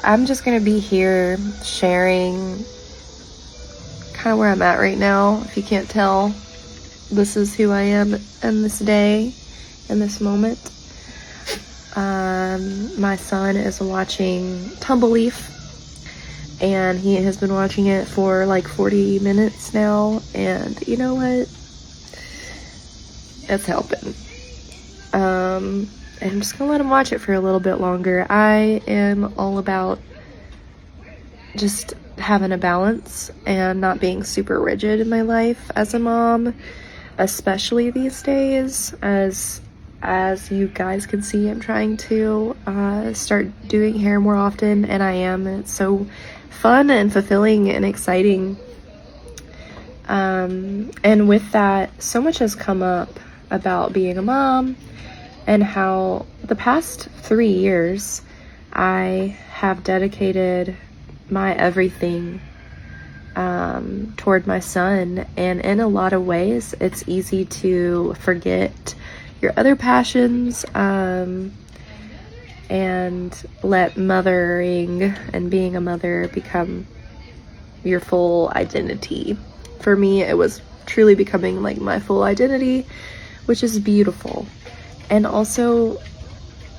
I'm just going to be here sharing kind of where I'm at right now. If you can't tell, this is who I am in this day, in this moment. My son is watching Tumbleleaf, and he has been watching it for like 40 minutes now, and you know what? It's helping. And I'm just gonna let him watch it for a little bit longer. I am all about just having a balance and not being super rigid in my life as a mom, especially these days. As you guys can see, I'm trying to start doing hair more often, and I am, and it's so fun and fulfilling and exciting. And with that, so much has come up about being a mom and how the past 3 years I have dedicated my everything toward my son, and in a lot of ways it's easy to forget your other passions and let mothering and being a mother become your full identity. For me, it was truly becoming like my full identity, which is beautiful. And also,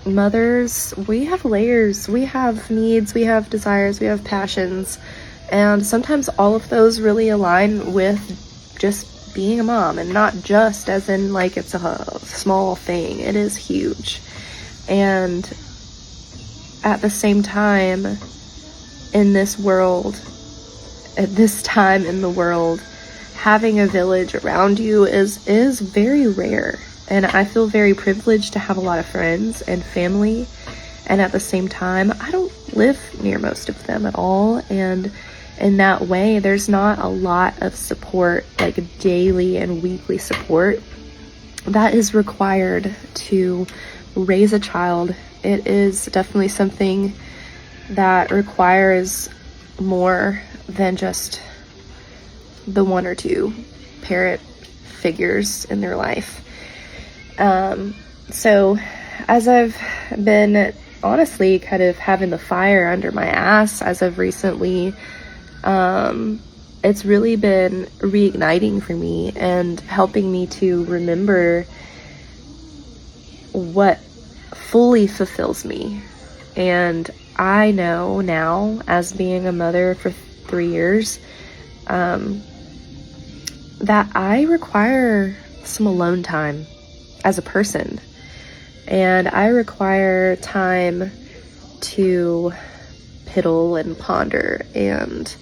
mothers, we have layers, we have needs, we have desires, we have passions, and sometimes all of those really align with just being a mom, and not just as in like it's a small thing. It is huge. And at the same time, in this world, at this time in the world, having a village around you is very rare. And I feel very privileged to have a lot of friends and family, and at the same time, I don't live near most of them at all, and in that way, there's not a lot of support, like daily and weekly support, that is required to raise a child. It is definitely something that requires more than just the one or two parent figures in their life. So as I've been honestly kind of having the fire under my ass as of recently, it's really been reigniting for me and helping me to remember what fully fulfills me. And I know now, as being a mother for 3 years, that I require some alone time as a person, and I require time to piddle and ponder and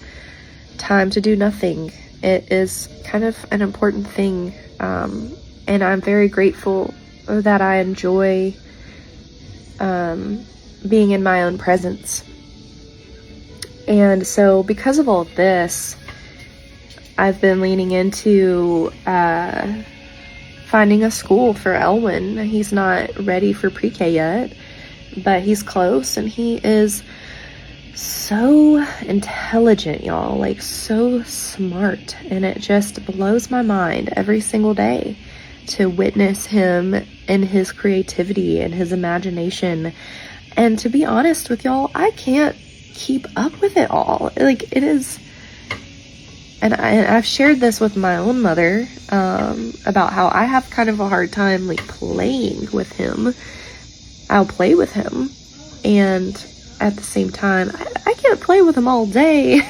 time to do nothing. It is kind of an important thing, and I'm very grateful that I enjoy being in my own presence. And so because of all of this, I've been leaning into finding a school for Elwin. He's not ready for pre-K yet, but he's close, and he is so intelligent, y'all, like so smart, and it just blows my mind every single day to witness him and his creativity and his imagination. And to be honest with y'all, I can't keep up with it all. Like, it is, and I've shared this with my own mother, about how I have kind of a hard time like playing with him. I'll play with him, and at the same time, I can't play with him all day.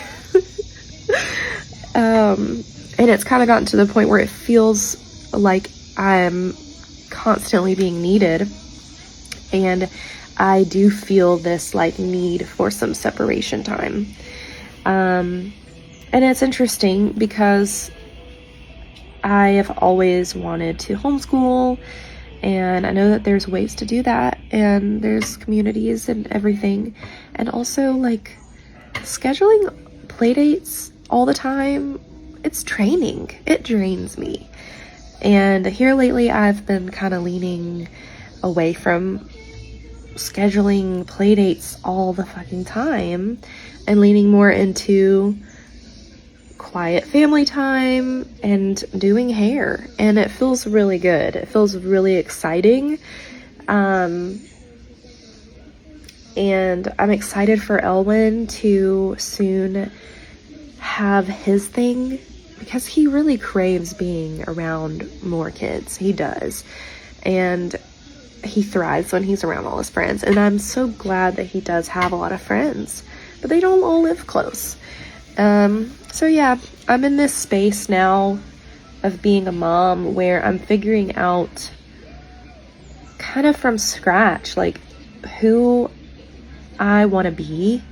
And it's kind of gotten to the point where it feels like I'm constantly being needed, and I do feel this like need for some separation time. And it's interesting because I have always wanted to homeschool, and I know that there's ways to do that, and there's communities and everything. And also, like, scheduling playdates all the time, it's draining. It drains me. And here lately, I've been kind of leaning away from scheduling playdates all the fucking time and leaning more into quiet family time and doing hair, and it feels really good. It feels really exciting, and And I'm excited for Elwin to soon have his thing, because he really craves being around more kids. He does. And he thrives when he's around all his friends. And I'm so glad that he does have a lot of friends, but they don't all live close. So yeah, I'm in this space now of being a mom where I'm figuring out kind of from scratch, like, who I want to be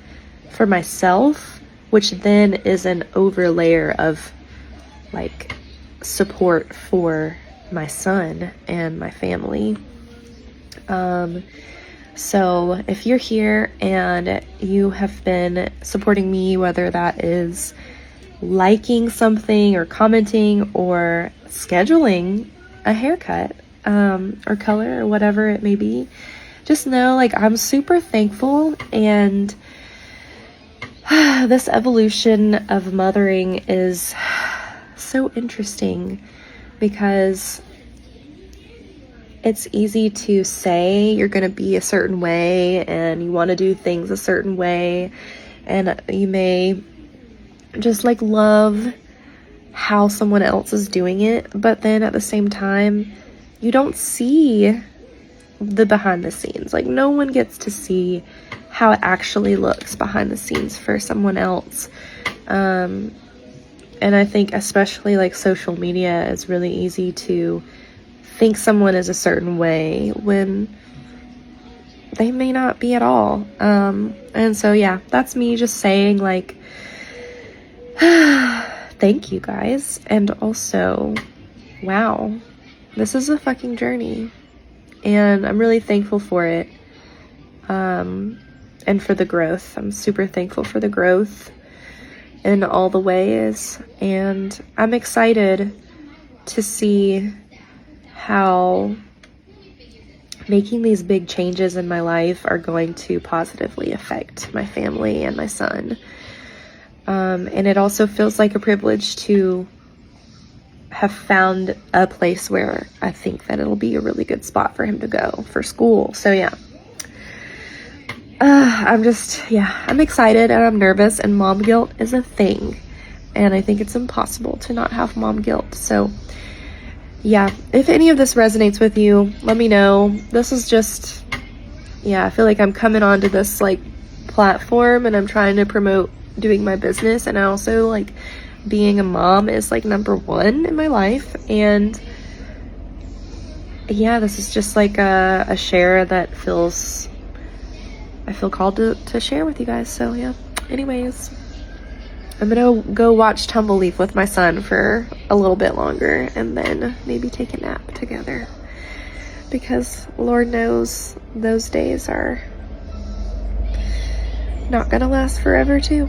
for myself, which then is an overlayer of like support for my son and my family. So if you're here and you have been supporting me, whether that is liking something or commenting or scheduling a haircut, or color or whatever it may be, just know, like, I'm super thankful. And this evolution of mothering is so interesting, because it's easy to say you're going to be a certain way and you want to do things a certain way, and you may just like love how someone else is doing it, but then at the same time you don't see the behind the scenes. Like, no one gets to see how it actually looks behind the scenes for someone else. And I think especially like social media is really easy to think someone is a certain way when they may not be at all. And so yeah, that's me just saying, like, thank you guys. And also, wow, this is a fucking journey, and I'm really thankful for it. And for the growth. I'm super thankful for the growth in all the ways, and I'm excited to see how making these big changes in my life are going to positively affect my family and my son. And it also feels like a privilege to have found a place where I think that it'll be a really good spot for him to go for school. So yeah, I'm excited, and I'm nervous, and mom guilt is a thing, and I think it's impossible to not have mom guilt. So yeah, if any of this resonates with you, let me know. This is just, I feel like I'm coming onto this like platform, and I'm trying to promote doing my business, and I also like being a mom is like number one in my life. And yeah, this is just like a share that I feel called to share with you guys. So yeah, anyways, I'm gonna go watch Tumbleleaf with my son for a little bit longer, and then maybe take a nap together, because Lord knows those days are not gonna last forever too.